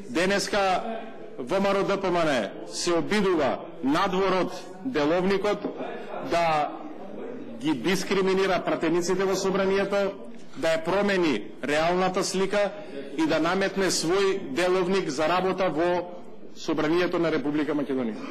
Денеска ВМРО ДПМН се обидува надвор од деловникот да ги дискриминира пратениците во собранието, да ја промени реалната слика и да наметне свој деловник за работа во собранието на Република Македонија.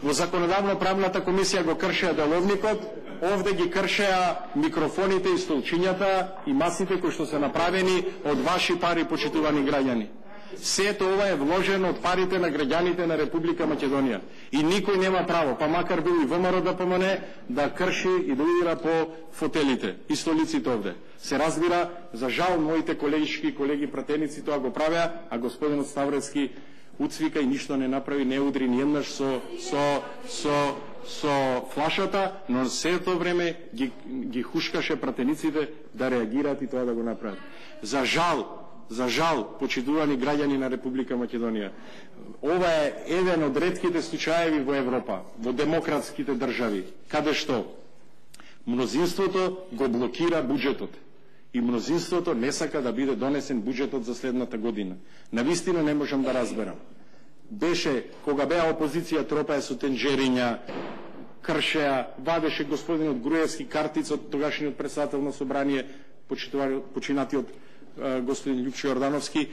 Во Законодавно-правната комисија го кршеа деловникот, овде ги кршеа микрофоните и столчињата и масите кои што се направени од ваши пари, почитувани граѓани. Сето ова е вложено од парите на граѓаните на Република Македонија. И никој нема право, па макар бил и ВМРО ДПМН, да крши и да удира по фотелите и столиците овде. Се разбира, за жал, моите колеги пратеници тоа го правеа, а господинот Ставревски уцвика и ништо не направи, не удри ни еднаш со флашата, но сето време ги хушкаше пратениците да реагираат и тоа да го направат. За жал, почитувани граѓани на Република Македонија, ова е еден од ретките случаеви во Европа, во демократските држави, каде што мнозинството го блокира буџетот и мнозинството не сака да биде донесен буџетот за следната година. Навистина не можам да разберам. Беше, кога беа опозиција, тропаја со тенџериња, кршеа, вадеше господинот Груевски картица од тогашниот председател на собрание, починатиот господин Љупчо Јордановски,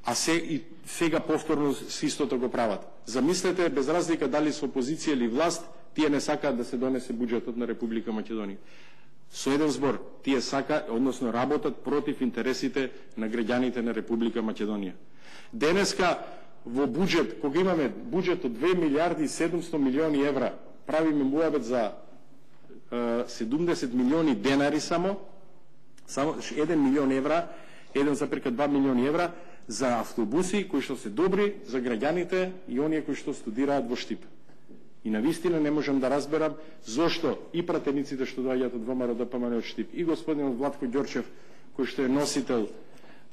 а сега повторно с истото го прават. Замислете, без разлика дали со опозиција или власт, тие не сакаат да се донесе буџетот на Република Македонија. Со еден збор, тие односно работат против интересите на граѓаните на Република Македонија. Денеска во буџет, кога имаме буџет од 2 милиарди и 700 милиони евра, правиме муабет за 70 милиони денари само 1 милион евра, 1,2 милиони евра за автобуси кои што се добри за граѓаните и оние кои што студираат во Штип. И навистина не можам да разберам зошто и пратениците што доаѓаат од ВМРО ДПМН од Штип и господинот Владко Ѓорчев, кој што е носител,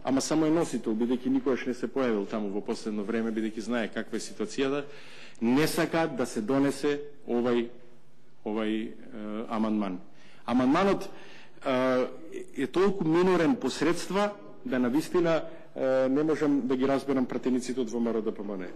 ама само е носител, бидејќи никогаш не се појавил таму во последно време, бидејќи знае каква е ситуацијата, не сакаат да се донесе овај амандман. Амандманот е толку минорен по средства да навистина не можам да ги разберам пратениците од ВМРО ДПМН.